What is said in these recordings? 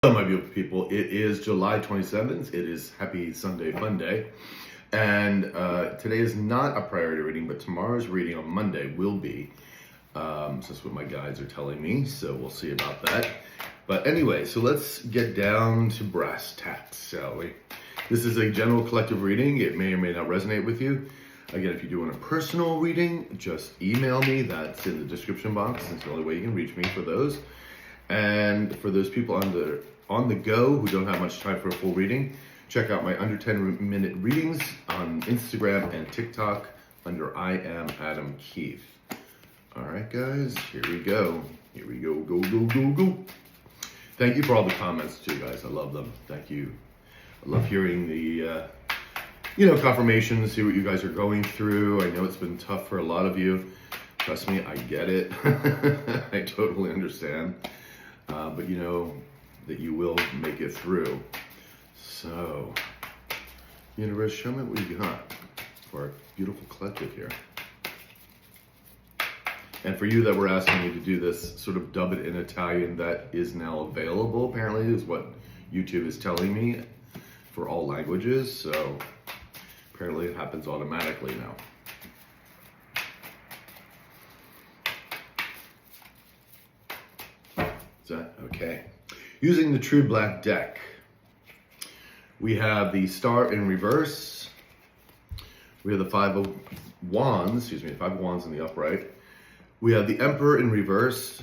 Hello, my beautiful people. It is July 27th. It is Happy Sunday Fun Day. And today is not a priority reading, but tomorrow's reading on Monday will be. So that's what my guides are telling me, so we'll see about that. But anyway, so let's get down to brass tacks, shall we? This is a general collective reading. It may or may not resonate with you. Again, if you do want a personal reading, just email me. That's in the description box. It's the only way you can reach me for those. And for those people on the go who don't have much time for a full reading, check out my under 10-minute readings on Instagram and TikTok under I Am Adam Keith. All right, guys, here we go. Here we go, go, go, go, go. Thank you for all the comments too, guys. I love them. Thank you. I love hearing the, confirmations, see what you guys are going through. I know it's been tough for a lot of you. Trust me, I get it. I totally understand. But you know that you will make it through. So, universe, show me what you got for our beautiful collective here. And for you that were asking me to do this, sort of dub it in Italian, that is now available, apparently, is what YouTube is telling me for all languages. So, apparently it happens automatically now. Okay. Using the True Black deck, we have the Star in reverse. We have the Five of Wands, Five of Wands in the upright. We have the Emperor in reverse.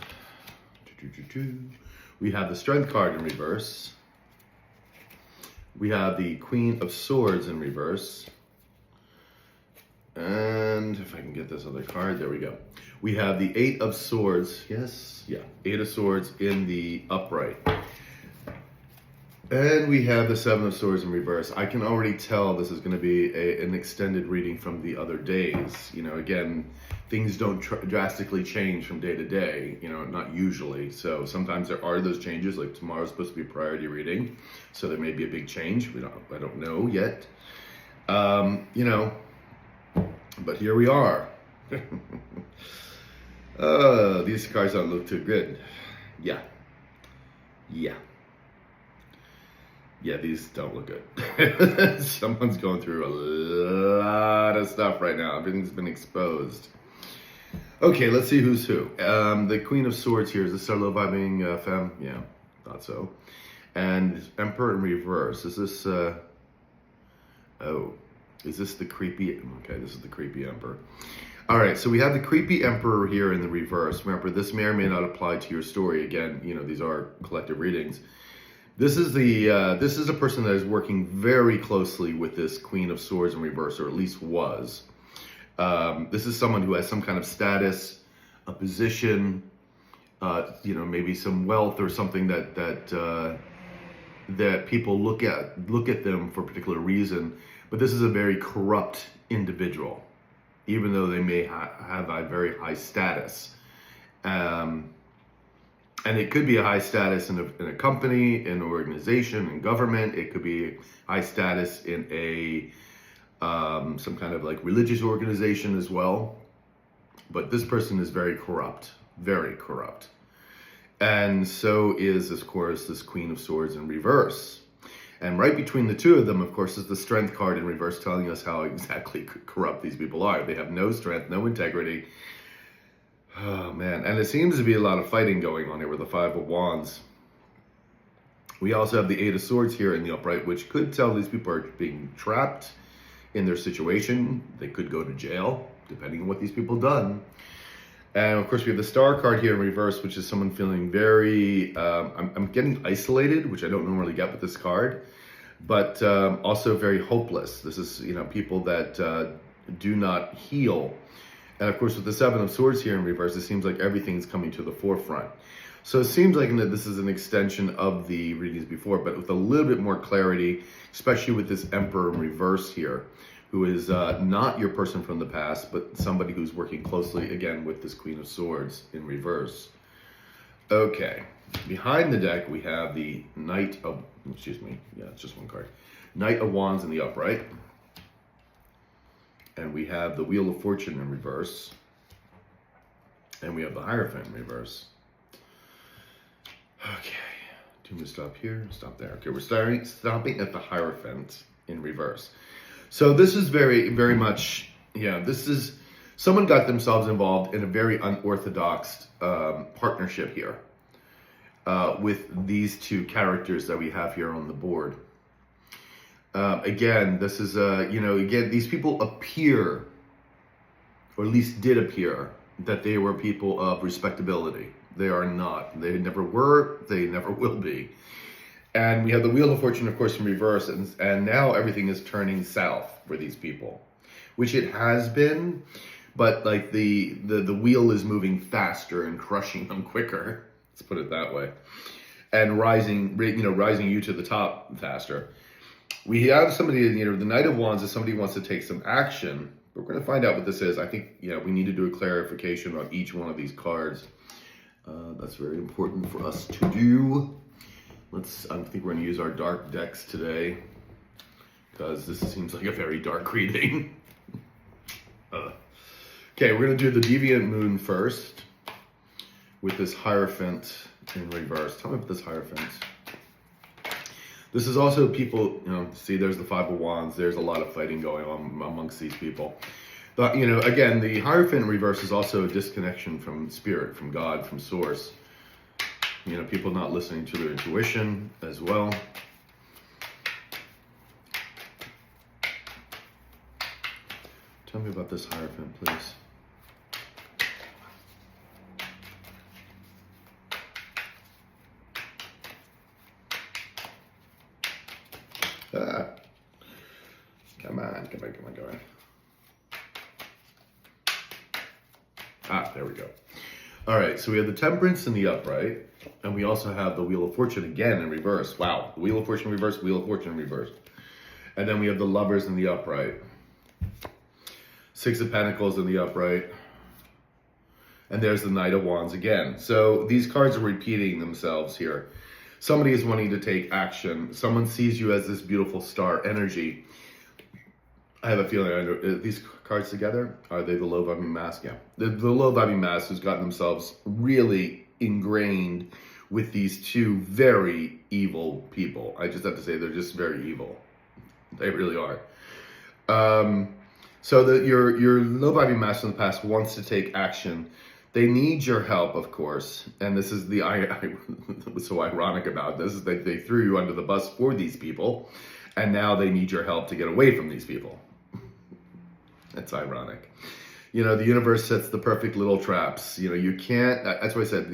We have the Strength card in reverse. We have the Queen of Swords in reverse. And if I can get this other card, there we go. We have the Eight of Swords, Eight of Swords in the upright. And we have the Seven of Swords in reverse. I can already tell this is going to be an extended reading from the other days. You know, again, things don't drastically change from day to day, not usually. So sometimes there are those changes, like tomorrow's supposed to be a priority reading. So there may be a big change. I don't know yet. But here we are. These cards don't look too good. Yeah, these don't look good. Someone's going through a lot of stuff right now. Everything's been exposed. Okay, let's see who's who. The Queen of Swords here. Is this our low-vibing femme? Yeah, thought so. And Emperor in reverse. Is this, is this the creepy? Okay, this is the creepy Emperor. All right, so we have the creepy Emperor here in the reverse. Remember, this may or may not apply to your story. Again, these are collective readings. This is a person that is working very closely with this Queen of Swords in reverse, or at least was. This is someone who has some kind of status, a position, maybe some wealth or something that people look at them for a particular reason. But this is a very corrupt individual, even though they may have a very high status. And it could be a high status in a company, in an organization, in government. It could be high status in a some kind of like religious organization as well. But this person is very corrupt, very corrupt. And so is, of course, this Queen of Swords in reverse. And right between the two of them, of course, is the Strength card in reverse, telling us how exactly corrupt these people are. They have no strength, no integrity. Oh, man. And it seems to be a lot of fighting going on here with the Five of Wands. We also have the Eight of Swords here in the upright, which could tell these people are being trapped in their situation. They could go to jail, depending on what these people done. And of course, we have the Star card here in reverse, which is someone feeling very, I'm getting isolated, which I don't normally get with this card, but also very hopeless. This is, people that do not heal. And of course, with the Seven of Swords here in reverse, it seems like everything's coming to the forefront. So it seems like this is an extension of the readings before, but with a little bit more clarity, especially with this Emperor in reverse here, who is not your person from the past, but somebody who's working closely, again, with this Queen of Swords in reverse. Okay, behind the deck, we have the Knight of, it's just one card. Knight of Wands in the upright. And we have the Wheel of Fortune in reverse. And we have the Hierophant in reverse. Okay. Do we stop here? Stop there. Okay, we're stopping at the Hierophant in reverse. So this is very, very much, yeah, this is, someone got themselves involved in a very unorthodox partnership here with these two characters that we have here on the board. Again, this is, again, these people appear, or at least did appear, that they were people of respectability. They are not. They never were. They never will be. And we have the Wheel of Fortune, of course, in reverse. And now everything is turning south for these people, which it has been. But like the wheel is moving faster and crushing them quicker. Let's put it that way. And rising you to the top faster. We have somebody, the Knight of Wands is somebody who wants to take some action. We're going to find out what this is. I think, we need to do a clarification on each one of these cards. That's very important for us to do. I think we're going to use our dark decks today, because this seems like a very dark reading. Okay, we're going to do the Deviant Moon first with this Hierophant in reverse. Tell me about this Hierophant. This is also people, see, there's the Five of Wands. There's a lot of fighting going on amongst these people. But, again, the Hierophant in reverse is also a disconnection from spirit, from God, from source. People not listening to their intuition as well. Tell me about this Hierophant, please. Come on. There we go. All right, so we have the Temperance in the upright, and we also have the Wheel of Fortune again in reverse. Wow, the Wheel of Fortune in reverse, Wheel of Fortune in reverse. And then we have the Lovers in the upright. Six of Pentacles in the upright. And there's the Knight of Wands again. So these cards are repeating themselves here. Somebody is wanting to take action. Someone sees you as this beautiful star energy. I have a feeling, these cards together, are they the low-vibing mass? Yeah. The low-vibing mass who's gotten themselves really ingrained with these two very evil people. I just have to say they're just very evil. They really are. So your low-vibing mass in the past wants to take action. They need your help, of course. And this is what's so ironic about this is that they threw you under the bus for these people. And now they need your help to get away from these people. That's ironic. The universe sets the perfect little traps. You can't, that's why I said,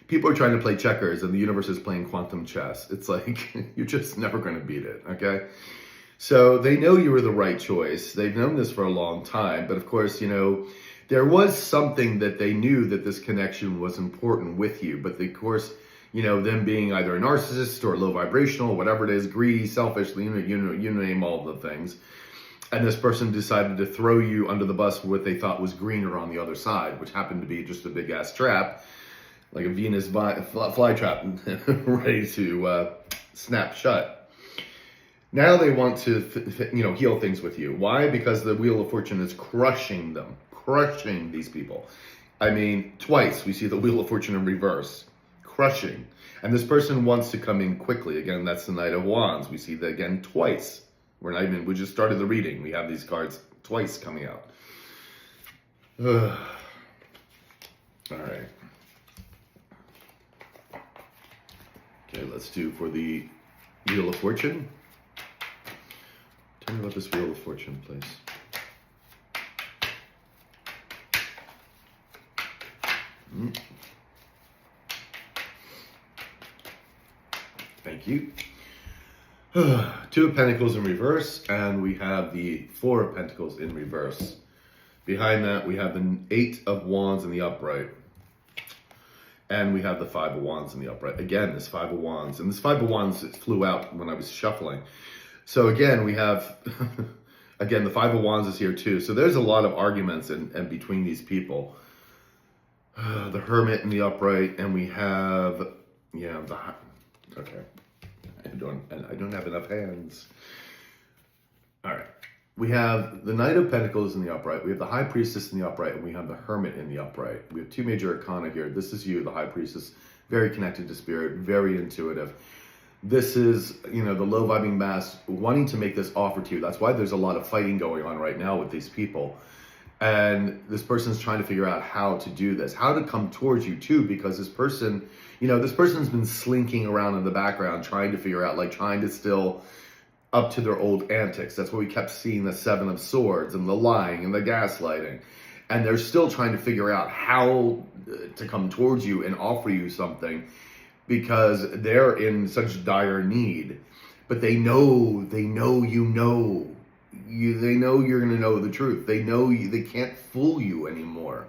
people are trying to play checkers and the universe is playing quantum chess. It's like, you're just never going to beat it, okay? So they know you were the right choice. They've known this for a long time. But of course, there was something that they knew that this connection was important with you. But of course, them being either a narcissist or low vibrational, whatever it is, greedy, selfish, you name all the things. And this person decided to throw you under the bus for what they thought was greener on the other side, which happened to be just a big ass trap, like a Venus fly trap, ready to snap shut. Now they want to, heal things with you. Why? Because the Wheel of Fortune is crushing them, crushing these people. I mean, twice we see the Wheel of Fortune in reverse, crushing. And this person wants to come in quickly. Again, that's the Knight of Wands. We see that again twice. We just started the reading. We have these cards twice coming out. All right. Okay, let's do for the Wheel of Fortune. Tell me about this Wheel of Fortune, please. Thank you. Two of Pentacles in reverse, and we have the Four of Pentacles in reverse. Behind that, we have the Eight of Wands in the upright. And we have the Five of Wands in the upright. Again, this Five of Wands. And this Five of Wands flew out when I was shuffling. So again, we have, again, the Five of Wands is here too. So there's a lot of arguments in between these people. The Hermit in the upright, and we have, okay. I don't have enough hands. All right. We have the Knight of Pentacles in the upright. We have the High Priestess in the upright, and we have the Hermit in the upright. We have two major arcana here. This is you, the High Priestess. very connected to spirit, very intuitive. This is, the low vibing mass wanting to make this offer to you. That's why there's a lot of fighting going on right now with these people. And this person's trying to figure out how to do this, how to come towards you too, because this person, this person's been slinking around in the background, trying to figure out, trying to still up to their old antics. That's why we kept seeing the Seven of Swords and the lying and the gaslighting. And they're still trying to figure out how to come towards you and offer you something, because they're in such dire need. But they know they know you're going to know the truth. They know they can't fool you anymore.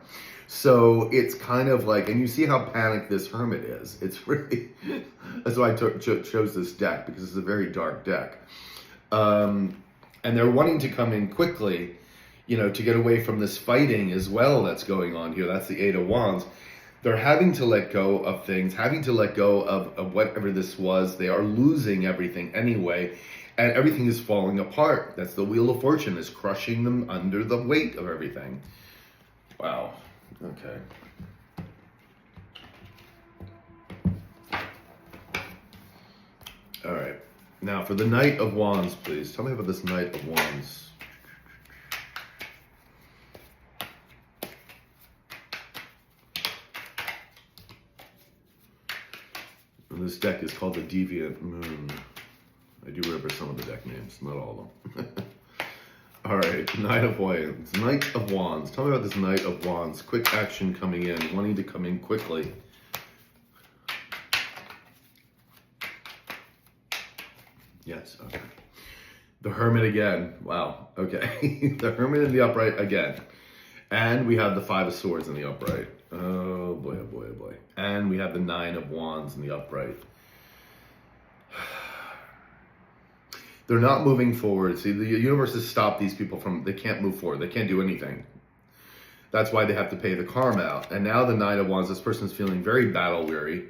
So it's kind of like, and you see how panicked this hermit is. It's really, that's why I chose this deck, because it's a very dark deck. And they're wanting to come in quickly, to get away from this fighting as well that's going on here. That's the Eight of Wands. They're having to let go of things, having to let go of whatever this was. They are losing everything anyway, and everything is falling apart. That's the Wheel of Fortune is crushing them under the weight of everything. Wow. Okay. All right. Now for the Knight of Wands, please. Tell me about this Knight of Wands. And this deck is called the Deviant Moon. I do remember some of the deck names, not all of them. All right, Knight of Wands. Knight of Wands. Tell me about this Knight of Wands. Quick action coming in, wanting to come in quickly. Yes, okay. The Hermit again. Wow, okay. The Hermit in the upright again. And we have the Five of Swords in the upright. Oh boy, oh boy, oh boy. And we have the Nine of Wands in the upright. They're not moving forward. See, the universe has stopped these people from, they can't move forward. They can't do anything. That's why they have to pay the karma out. And now the Nine of Wands, this person's feeling very battle weary.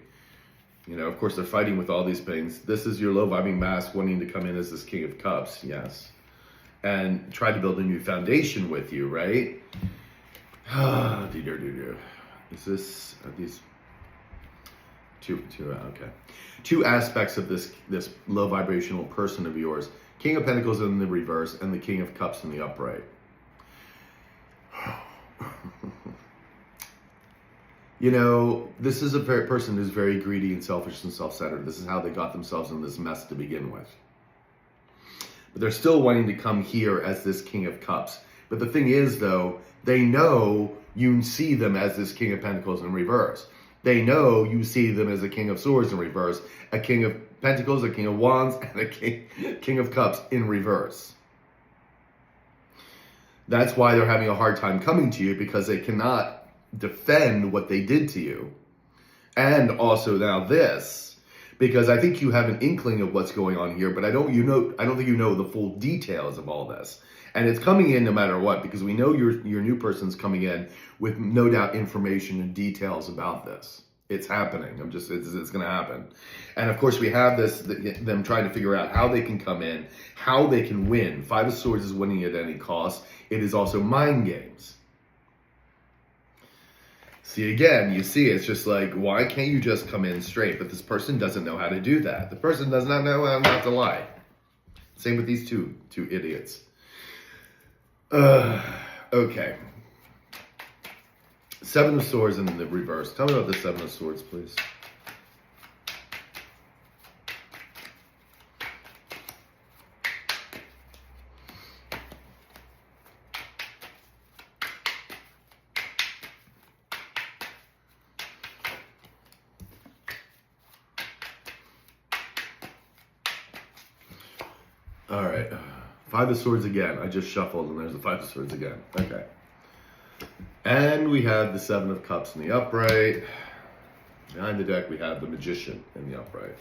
Of course, they're fighting with all these things. This is your low vibing mask wanting to come in as this King of Cups, yes. And try to build a new foundation with you, right? Is this, are these okay. Two aspects of this low vibrational person of yours. King of Pentacles in the reverse and the King of Cups in the upright. This is a person who's very greedy and selfish and self-centered. This is how they got themselves in this mess to begin with. But they're still wanting to come here as this King of Cups. But the thing is, though, they know you see them as this King of Pentacles in reverse. They know you see them as a King of Swords in reverse, a King of Pentacles, a King of Wands, and a King of Cups in reverse. That's why they're having a hard time coming to you, because they cannot defend what they did to you. And also now this, because I think you have an inkling of what's going on here, but I don't think you know the full details of all this. And it's coming in no matter what, because we know your new person's coming in with no doubt information and details about this. It's happening. It's going to happen. And of course we have them trying to figure out how they can come in, how they can win. Five of Swords is winning at any cost. It is also mind games. See, again, you see, it's just like, why can't you just come in straight? But this person doesn't know how to do that. The person does not know how not to lie. Same with these two idiots. Okay. Seven of Swords in the reverse. Tell me about the Seven of Swords, please. All right. Five of Swords again. I just shuffled and there's the Five of Swords again. Okay. And we have the Seven of Cups in the upright. Behind the deck, we have the Magician in the upright.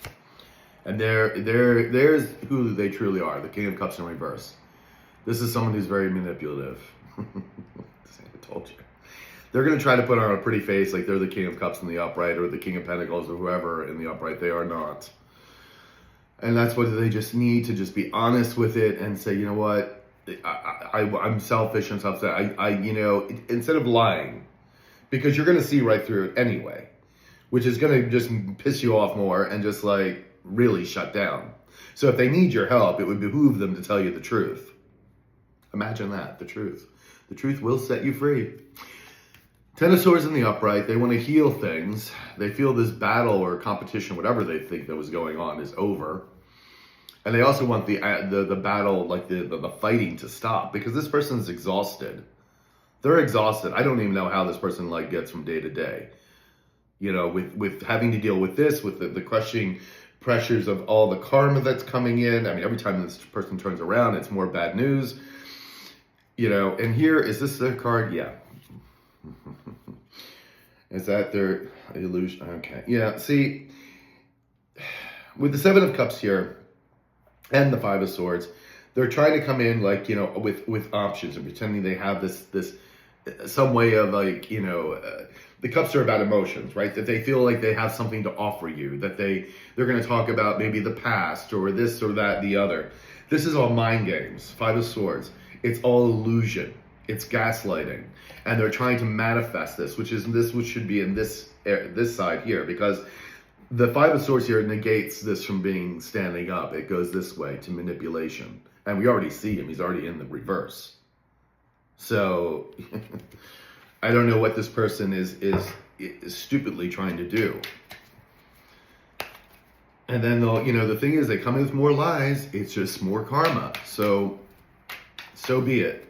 And there's who they truly are, the King of Cups in reverse. This is someone who's very manipulative. I told you. They're going to try to put on a pretty face like they're the King of Cups in the upright or the King of Pentacles or whoever in the upright. They are not. And that's what they just need to just be honest with it and say, you know what, I'm selfish and self-centered. Instead of lying, because you're going to see right through it anyway. which is going to just piss you off more and just like really shut down. So if they need your help, it would behoove them to tell you the truth. Imagine that, the truth. The truth will set you free. Ten of Swords in the upright. They want to heal things. They feel this battle or competition, whatever they think that was going on, is over. And they also want the battle, like the fighting, to stop, because this person's exhausted. They're exhausted. I don't even know how this person like gets from day to day. You know, with having to deal with this, with the crushing pressures of all the karma that's coming in. I mean, every time this person turns around, it's more bad news. You know, and here, is this their card? Yeah. Is that their illusion? Okay. Yeah, see, with the Seven of Cups here and the Five of Swords, they're trying to come in like, you know, with options and pretending they have this some way of like, you know, the cups are about emotions, right? That they feel like they have something to offer you, that they're going to talk about maybe the past or this or that, the other. This is all mind games. Five of Swords. It's all illusion. It's gaslighting. And they're trying to manifest this, which should be in this side here, because the Five of Swords here negates this from being standing up. It goes this way to manipulation. And we already see him. He's already in the reverse. So I don't know what this person is stupidly trying to do. And then they'll, you know, the thing is, they come in with more lies. It's just more karma. So be it.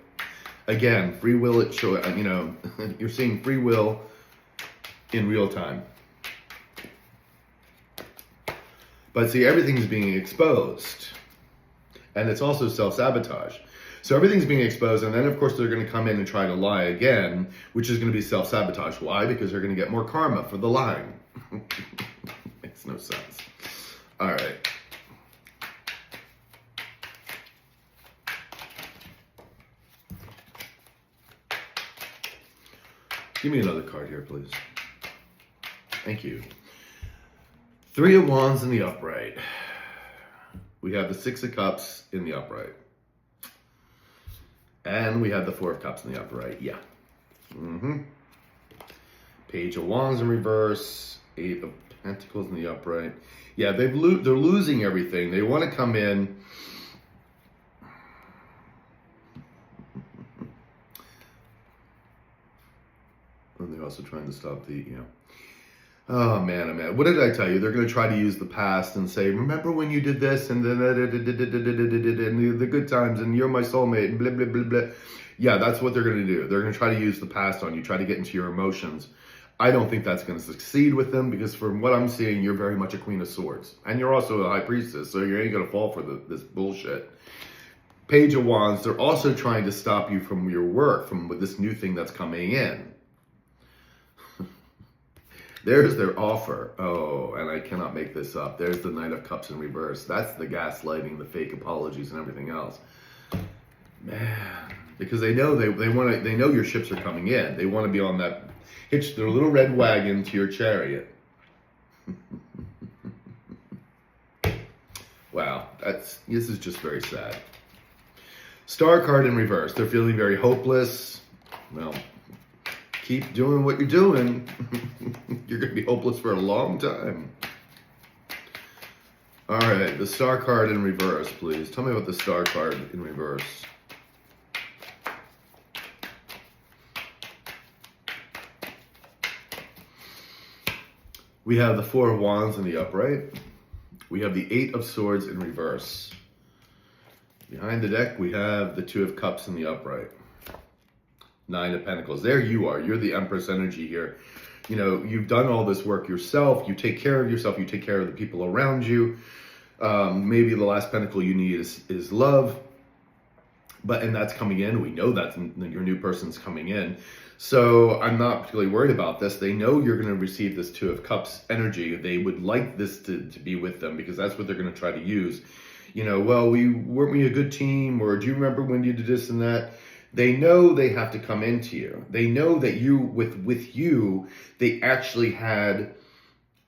Again, free will at choice. You know, you're seeing free will in real time. But see, everything's being exposed. And it's also self-sabotage. So everything's being exposed, and then of course they're going to come in and try to lie again, which is going to be self-sabotage. Why? Because they're going to get more karma for the lying. Makes no sense. All right. Give me another card here, please. Thank you. Three of Wands in the upright. We have the Six of Cups in the upright. And we have the Four of Cups in the upright. Yeah. Page of Wands in reverse. Eight of Pentacles in the upright. Yeah, they're losing everything. They want to come in. And they're also trying to stop the, you know. Oh man, oh man. What did I tell you? They're going to try to use the past and say, remember when you did this and the good times and you're my soulmate and blah, blah, blah, blah. Yeah, that's what they're going to do. They're going to try to use the past on you, try to get into your emotions. I don't think that's going to succeed with them, because from what I'm seeing, you're very much a Queen of Swords. And you're also a High Priestess, so you ain't going to fall for this bullshit. Page of Wands, they're also trying to stop you from your work, from this new thing that's coming in. There's their offer. Oh, and I cannot make this up. There's the Knight of Cups in reverse. That's the gaslighting, the fake apologies, and everything else. Man, because they know they know your ships are coming in. They want to be on that, hitch their little red wagon to your chariot. Wow, this is just very sad. Star card in reverse. They're feeling very hopeless. Well, keep doing what you're doing. You're going to be hopeless for a long time. All right, the Star card in reverse, please. Tell me about the Star card in reverse. We have the Four of Wands in the upright. We have the Eight of Swords in reverse. Behind the deck, we have the Two of Cups in the upright. Nine of Pentacles. There you are. You're the Empress energy here. You know, you've done all this work yourself. You take care of yourself. You take care of the people around you. Maybe the last pentacle you need is love. And that's coming in. We know that your new person's coming in. So I'm not particularly worried about this. They know you're going to receive this Two of Cups energy. They would like this to be with them, because that's what they're going to try to use. You know, well, weren't we a good team? Or do you remember when you did this and that? They know they have to come into you. They know that with you, they actually had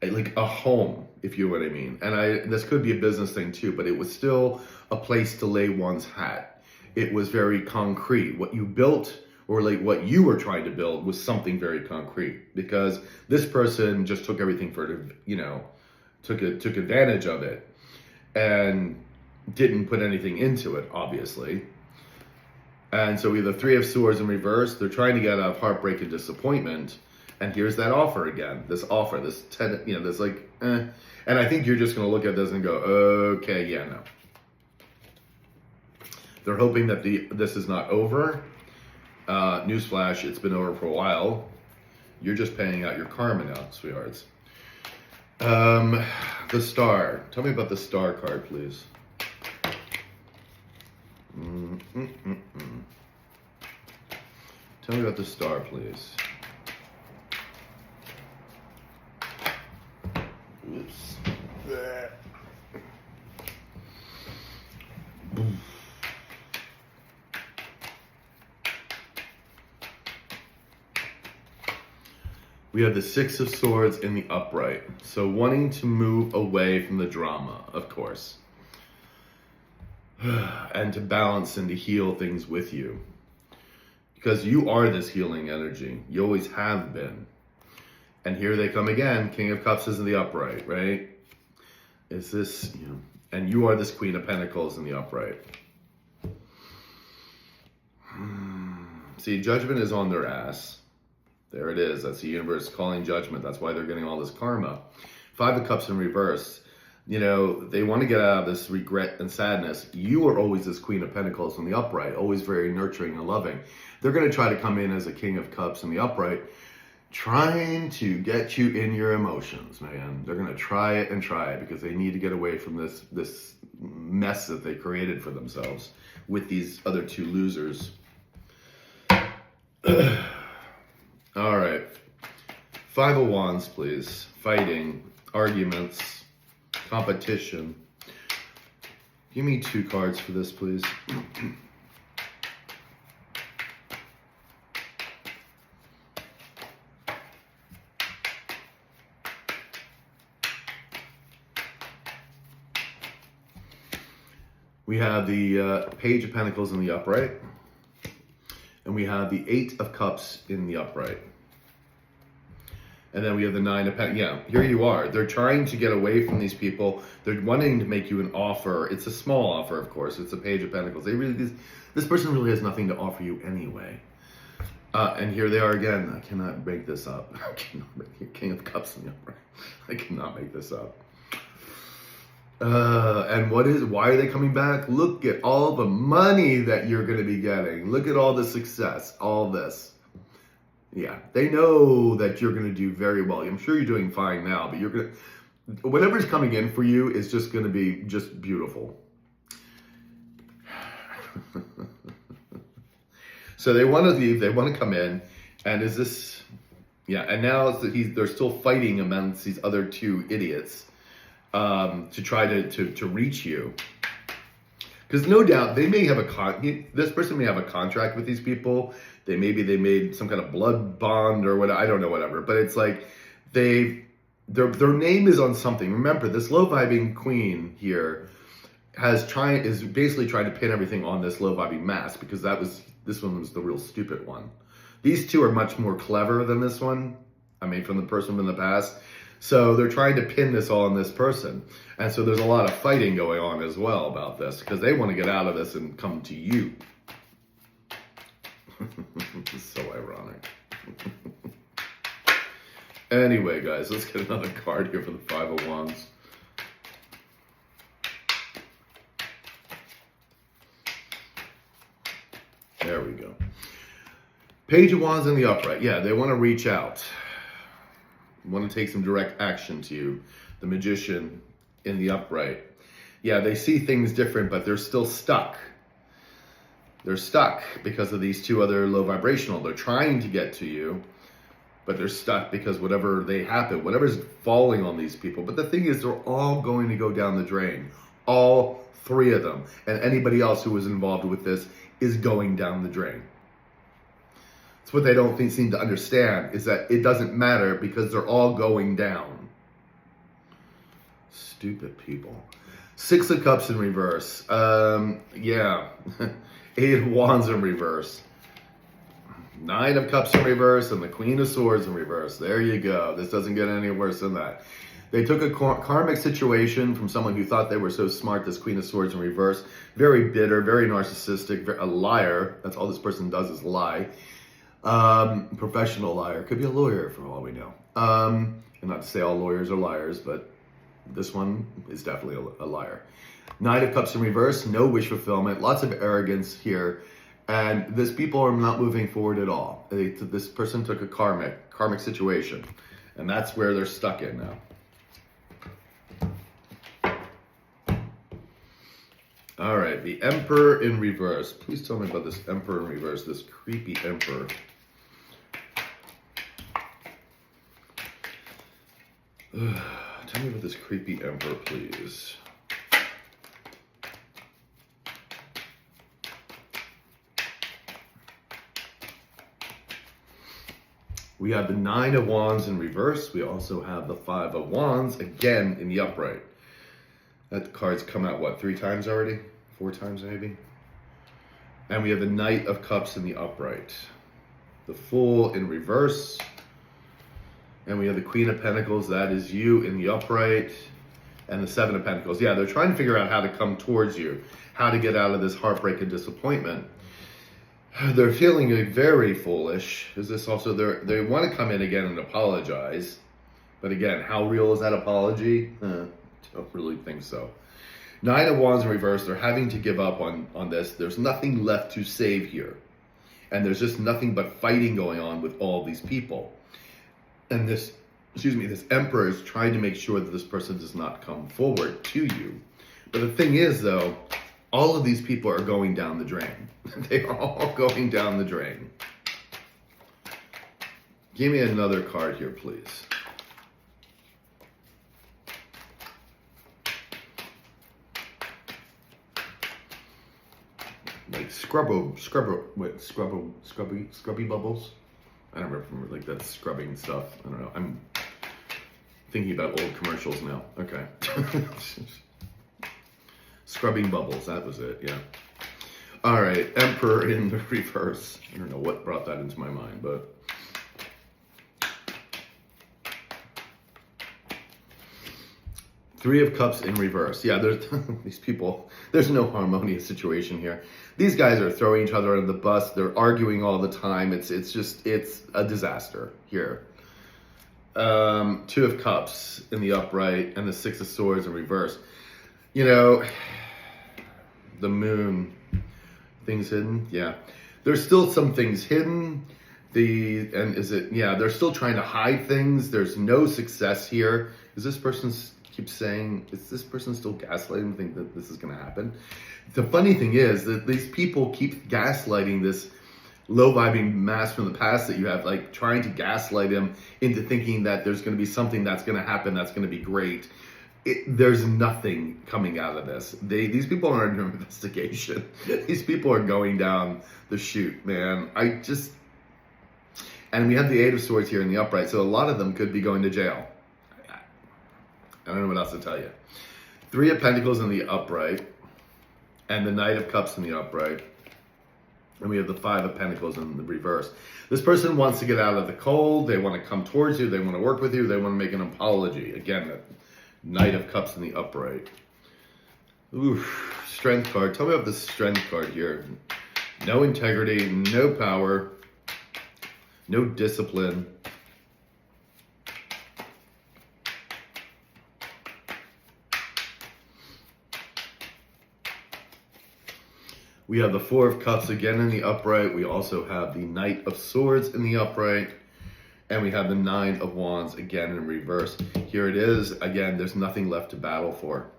like a home, if you know what I mean. And this could be a business thing too, but it was still a place to lay one's hat. It was very concrete. What you built, or like what you were trying to build was something very concrete, because this person just took everything for, took advantage of it and didn't put anything into it, obviously. And so we have the Three of Swords in reverse. They're trying to get out of heartbreak and disappointment. And here's that offer again. This offer, this like, eh. And I think you're just going to look at this and go, okay, yeah, no. They're hoping that this is not over. Newsflash, it's been over for a while. You're just paying out your karma now, sweethearts. The Star. Tell me about the Star card, please. Tell me about the Star, please. Oops. We have the Six of Swords in the upright. So wanting to move away from the drama, of course. And to balance and to heal things with you. Because you are this healing energy. You always have been. And here they come again. King of Cups is in the upright, right? Is this, and you are this Queen of Pentacles in the upright. See, judgment is on their ass. There it is. That's the universe calling judgment. That's why they're getting all this karma. Five of Cups in reverse. They want to get out of this regret and sadness. You are always this Queen of Pentacles in the upright, always very nurturing and loving. They're going to try to come in as a King of Cups in the upright, trying to get you in your emotions, man. They're going to try it because they need to get away from this mess that they created for themselves with these other two losers. All right. Five of Wands, please. Fighting, arguments, competition. Give me two cards for this, please. We have the Page of Pentacles in the upright. And we have the Eight of Cups in the upright. And then we have the Nine of Pentacles. Yeah, here you are. They're trying to get away from these people. They're wanting to make you an offer. It's a small offer, of course. It's a Page of Pentacles. This person really has nothing to offer you anyway. And here they are again. I cannot make this up. I cannot make King of Cups in the upright. I cannot make this up. And why are they coming back? Look at all the money that you're going to be getting. Look at all the success, all this. Yeah, they know that you're going to do very well. I'm sure you're doing fine now, but you're going to, whatever's coming in for you is just going to be just beautiful. So they want to leave, they want to come in, and is this, yeah, and now they're still fighting amongst these other two idiots. To try to reach you, because no doubt they may have this person may have a contract with these people. They made some kind of blood bond or whatever. I don't know, whatever. But it's like their name is on something. Remember, this low vibing queen here is basically trying to pin everything on this low vibing mask, because this one was the real stupid one. These two are much more clever than this one. I mean, from the person from the past. So they're trying to pin this all on this person. And so there's a lot of fighting going on as well about this, because they want to get out of this and come to you. It's so ironic. Anyway, guys, let's get another card here for the Five of Wands. There we go. Page of Wands in the upright. Yeah, they want to reach out. Want to take some direct action to you. The Magician in the upright. Yeah, they see things different, but they're still stuck. They're stuck because of these two other low vibrational. They're trying to get to you, but they're stuck because whatever's falling on these people. But the thing is, they're all going to go down the drain. All three of them. And anybody else who was involved with this is going down the drain. It's what they don't seem to understand, is that it doesn't matter because they're all going down. Stupid people. Six of Cups in reverse. Yeah. Eight of Wands in reverse. Nine of Cups in reverse and the Queen of Swords in reverse. There you go. This doesn't get any worse than that. They took a karmic situation from someone who thought they were so smart, this Queen of Swords in reverse. Very bitter, very narcissistic, a liar. That's all this person does is lie. Professional liar. Could be a lawyer for all we know. And not to say all lawyers are liars, but this one is definitely a liar. Knight of Cups in reverse, no wish fulfillment, lots of arrogance here. And these people are not moving forward at all. This person took a karmic situation. And that's where they're stuck in now. All right, the Emperor in reverse. Please tell me about this Emperor in reverse, this creepy Emperor. Tell me about this creepy Emperor, please. We have the Nine of Wands in reverse. We also have the Five of Wands, again, in the upright. That card's come out, what, 3 times already? 4 times, maybe? And we have the Knight of Cups in the upright. The Fool in reverse. And we have the Queen of Pentacles, that is you, in the upright. And the Seven of Pentacles. Yeah, they're trying to figure out how to come towards you. How to get out of this heartbreak and disappointment. They're feeling very foolish. Is this also, they want to come in again and apologize. But again, how real is that apology? Don't really think so. Nine of Wands in reverse. They're having to give up on this. There's nothing left to save here. And there's just nothing but fighting going on with all these people. And this Emperor is trying to make sure that this person does not come forward to you. But the thing is, though, all of these people are going down the drain. They are all going down the drain. Give me another card here, please. Like scrubby bubbles. I don't remember like that scrubbing stuff. I don't know. I'm thinking about old commercials now. Okay. Scrubbing bubbles, that was it, yeah. All right, Emperor in the reverse. I don't know what brought that into my mind, but. Three of Cups in reverse. Yeah, there's these people, there's no harmonious situation here. These guys are throwing each other under the bus. They're arguing all the time. It's a disaster here. Two of Cups in the upright and the Six of Swords in reverse. You know, the Moon, things hidden. Yeah, there's still some things hidden. They're still trying to hide things. There's no success here. Is this person's keeps saying, is this person still gaslighting, think that this is going to happen? The funny thing is that these people keep gaslighting this low-vibing mass from the past that you have, like trying to gaslight him into thinking that there's going to be something that's going to happen that's going to be great. There's nothing coming out of this. These people are under investigation. These people are going down the chute, man. And we have the Eight of Swords here in the upright, so a lot of them could be going to jail. I don't know what else to tell you. Three of Pentacles in the upright, and the Knight of Cups in the upright. And we have the Five of Pentacles in the reverse. This person wants to get out of the cold. They want to come towards you. They want to work with you. They want to make an apology. Again, the Knight of Cups in the upright. Oof, Strength card. Tell me about the Strength card here. No integrity, no power, no discipline. We have the Four of Cups again in the upright. We also have the Knight of Swords in the upright. And we have the Nine of Wands again in reverse. Here it is. Again, there's nothing left to battle for.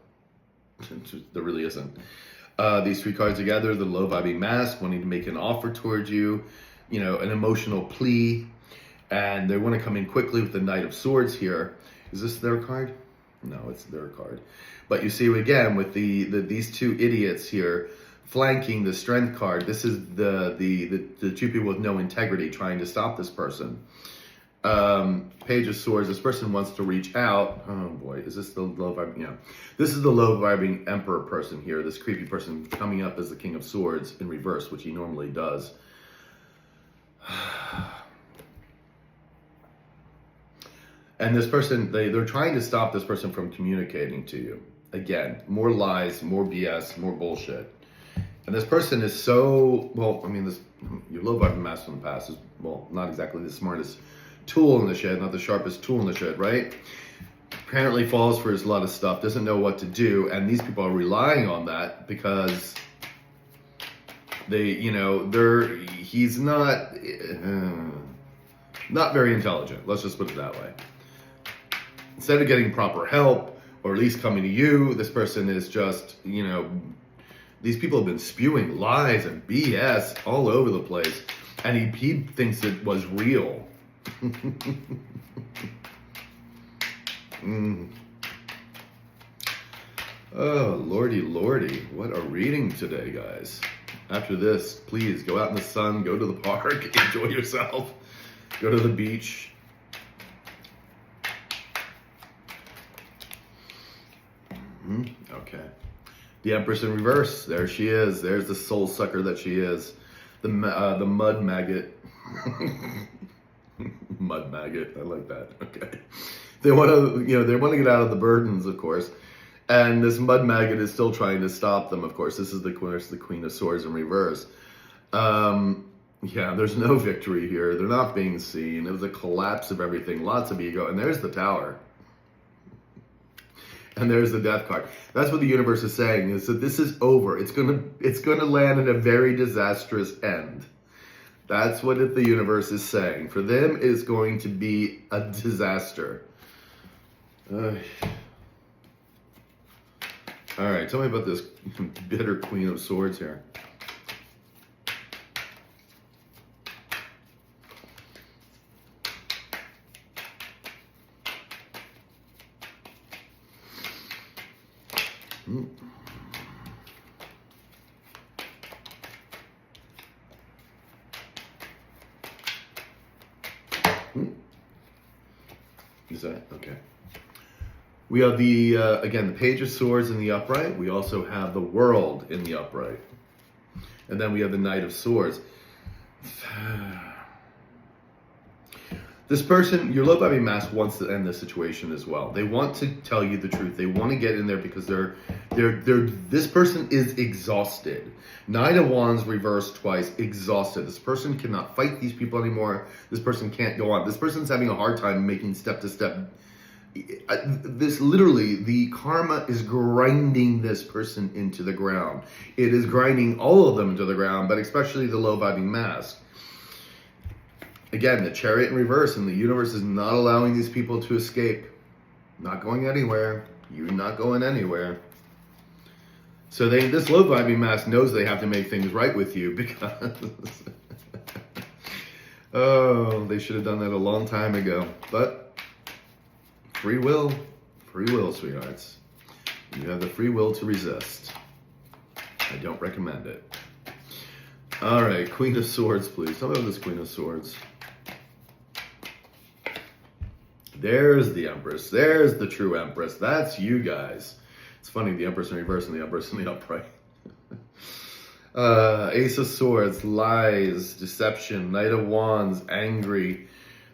There really isn't. These three cards together, the low-vibing mask, wanting to make an offer towards you, an emotional plea. And they want to come in quickly with the Knight of Swords here. Is this their card? No, it's their card. But you see, again, with these two idiots here, flanking the Strength card. This is the two people with no integrity trying to stop this person. Page of Swords. This person wants to reach out. Oh boy, is this the low vibing? Yeah, this is the low vibing Emperor person here. This creepy person coming up as the King of Swords in reverse, which he normally does. And this person, they're trying to stop this person from communicating to you. Again, more lies, more BS, more bullshit. And this person is so, well, I mean, your low vibing master from the past is, well, not exactly the smartest tool in the shed, not the sharpest tool in the shed, right? Apparently falls for a lot of stuff, doesn't know what to do, and these people are relying on that because he's not very intelligent. Let's just put it that way. Instead of getting proper help, or at least coming to you, this person is just, these people have been spewing lies and BS all over the place, and he thinks it was real. Oh, lordy, what a reading today, guys. After this, please go out in the sun, go to the park, enjoy yourself, go to the beach. Okay. The Empress in reverse. There she is. There's the soul sucker that she is. The mud maggot. Mud maggot. I like that. Okay. They want to get out of the burdens, of course. And this mud maggot is still trying to stop them, of course. This is the Queen of Swords in reverse. Yeah, there's no victory here. They're not being seen. It was a collapse of everything. Lots of ego. And there's the Tower. And there's the Death card. That's what the universe is saying, is that this is over. It's gonna land in a very disastrous end. That's what the universe is saying. For them, it's going to be a disaster. All right, tell me about this bitter Queen of Swords here. Is that okay? We have again, the Page of Swords in the upright. We also have the World in the upright. And then we have the Knight of Swords. This person, your low vibing mask, wants to end the situation as well. They want to tell you the truth. They want to get in there because this person is exhausted. Knight of Wands reversed twice, exhausted. This person cannot fight these people anymore. This person can't go on. This person's having a hard time making step-to-step. This literally, the karma is grinding this person into the ground. It is grinding all of them into the ground, but especially the low vibing mask. Again, the Chariot in reverse, and the universe is not allowing these people to escape. Not going anywhere. You're not going anywhere. So this low vibing mask knows they have to make things right with you because oh, they should have done that a long time ago. But free will, sweethearts. You have the free will to resist. I don't recommend it. All right, Queen of Swords, please. Tell me about this Queen of Swords. There's the Empress. There's the true Empress. That's you guys. It's funny, the Empress in reverse and the Empress in the upright. Ace of Swords, lies, deception, Knight of Wands, angry,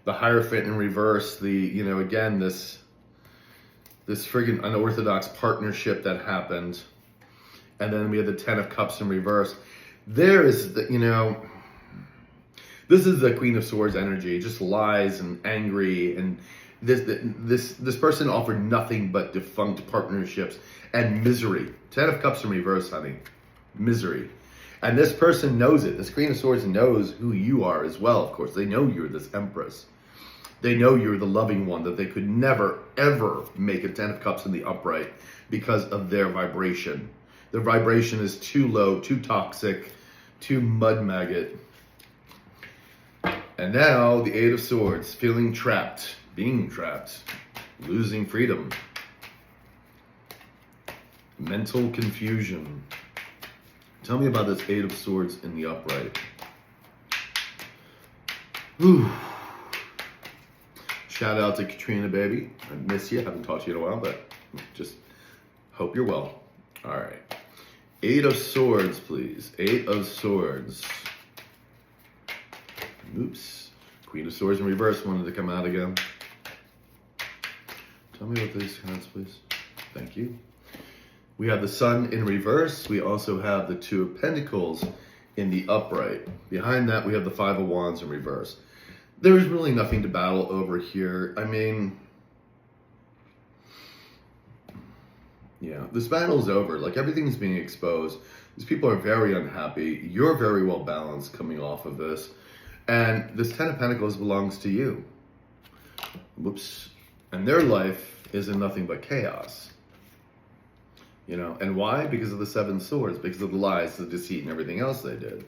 the Hierophant in reverse, again, this friggin' unorthodox partnership that happened. And then we have the Ten of Cups in reverse. There is this is the Queen of Swords energy, just lies and angry, and this person offered nothing but defunct partnerships and misery. Ten of Cups in reverse, honey. Misery. And this person knows it. This Queen of Swords knows who you are as well, of course. They know you're this Empress. They know you're the loving one, that they could never, ever make a Ten of Cups in the upright because of their vibration. Their vibration is too low, too toxic, too mud maggot. And now the Eight of Swords, feeling trapped, being trapped, losing freedom, mental confusion. Tell me about this Eight of Swords in the upright. Whew. Shout out to Katrina, baby. I miss you. Haven't talked to you in a while, but just hope you're well. All right. Eight of Swords, please. Eight of Swords. Oops. Queen of Swords in reverse wanted to come out again. Tell me what these cards, please. Thank you. We have the Sun in reverse. We also have the Two of Pentacles in the upright. Behind that, we have the Five of Wands in reverse. There's really nothing to battle over here. I mean, yeah, this battle's over. Like, everything's being exposed. These people are very unhappy. You're very well balanced coming off of this. And this Ten of Pentacles belongs to you. Whoops. And their life is in nothing but chaos. You know, and why? Because of the Seven Swords, because of the lies, the deceit, and everything else they did.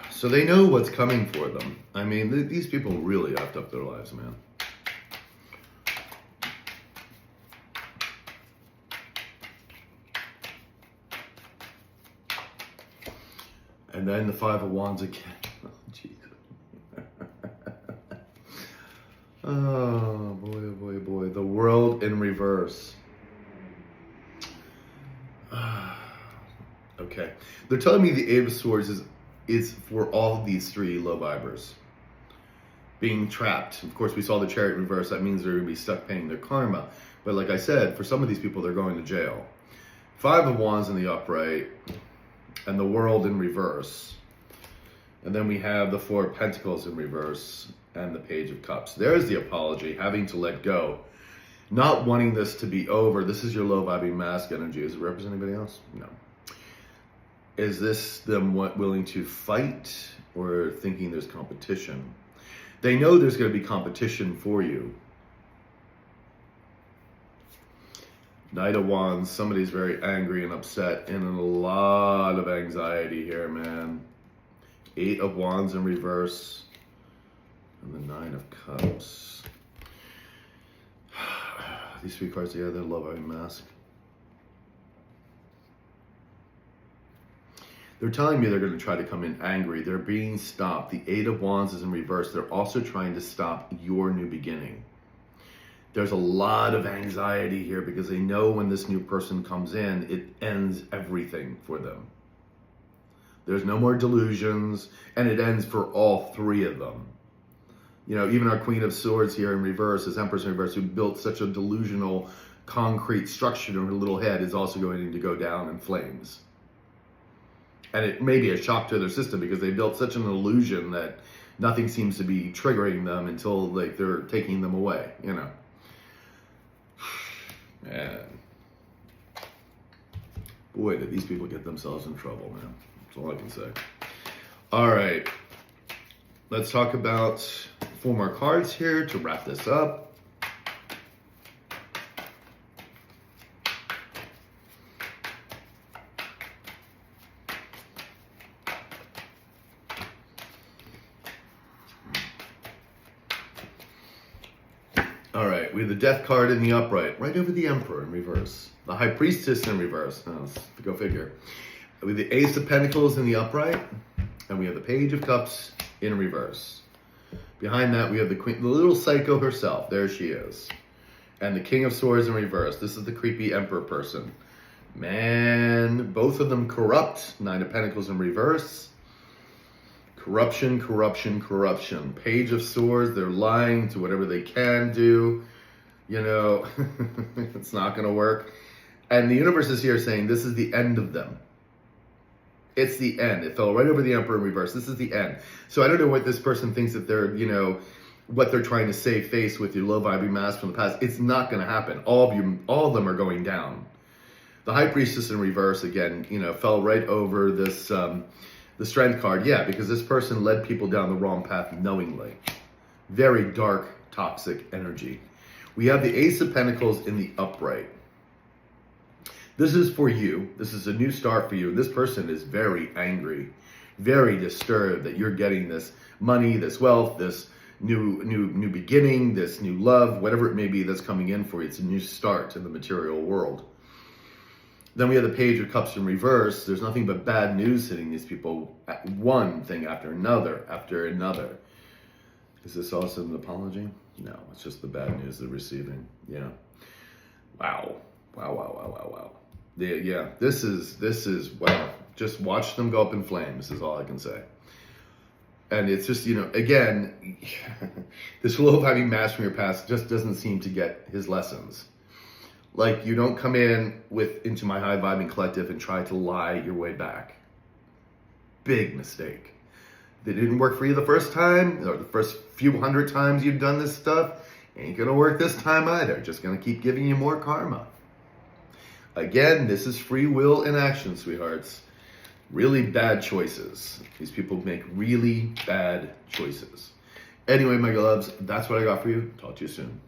So they know what's coming for them. I mean, these people really effed up their lives, man. And then the Five of Wands again. Oh, Jesus. Oh, boy, oh, boy, oh, boy. The World in reverse. Okay. They're telling me the Eight of Swords is for all these three low vibers. Being trapped. Of course, we saw the Chariot in reverse. That means they're going to be stuck paying their karma. But like I said, for some of these people, they're going to jail. Five of Wands in the upright. And the World in reverse. And then we have the Four of Pentacles in reverse. And the Page of Cups. There's the apology, having to let go. Not wanting this to be over. This is your low vibing mask energy. Does it represent anybody else? No. Is this them willing to fight or thinking there's competition? They know there's going to be competition for you. Knight of Wands. Somebody's very angry and upset and in a lot of anxiety here, man. Eight of Wands in reverse. And the Nine of Cups. These three cards together, love vibing mask. They're telling me they're going to try to come in angry. They're being stopped. The Eight of Wands is in reverse. They're also trying to stop your new beginning. There's a lot of anxiety here because they know when this new person comes in, it ends everything for them. There's no more delusions, and it ends for all three of them. You know, even our Queen of Swords here in reverse, this Empress in reverse, who built such a delusional, concrete structure in her little head, is also going to go down in flames. And it may be a shock to their system because they built such an illusion that nothing seems to be triggering them until like they're taking them away, you know. Man. Boy, did these people get themselves in trouble, man. That's all I can say. All right. Let's talk about 4 more cards here to wrap this up. All right, we have the Death card in the upright, right over the Emperor in reverse. The High Priestess in reverse. Now, let's go figure. We have the Ace of Pentacles in the upright, and we have the Page of Cups in reverse. Behind that, we have the Queen, the little psycho herself. There she is. And the King of Swords in reverse. This is the creepy Emperor person. Man, both of them corrupt. Nine of Pentacles in reverse. Corruption, corruption, corruption. Page of Swords, they're lying to whatever they can do. You know, it's not going to work. And the universe is here saying this is the end of them. It's the end. It fell right over the Emperor in reverse. This is the end. So I don't know what this person thinks that they're, you know, what they're trying to save face with your low vibing mask from the past. It's not going to happen. All of them are going down. The High Priestess in reverse, again, you know, fell right over this, the Strength card. Yeah, because this person led people down the wrong path knowingly. Very dark, toxic energy. We have the Ace of Pentacles in the upright. This is for you. This is a new start for you. This person is very angry, very disturbed that you're getting this money, this wealth, this new beginning, this new love, whatever it may be that's coming in for you. It's a new start in the material world. Then we have the Page of Cups in reverse. There's nothing but bad news hitting these people, one thing after another after another. Is this also an apology? No, it's just the bad news they're receiving. Yeah. Wow. Wow, wow, wow, wow, wow. Yeah, this is, wow. Just watch them go up in flames is all I can say. And it's just, again, this whole of having mastery your past just doesn't seem to get his lessons. Like, you don't come into my high vibing collective and try to lie your way back. Big mistake. If it didn't work for you the first time, or the first few hundred times you've done this stuff, ain't gonna work this time either. Just gonna keep giving you more karma. Again, this is free will in action, sweethearts. Really bad choices. These people make really bad choices. Anyway, my loves, that's what I got for you. Talk to you soon.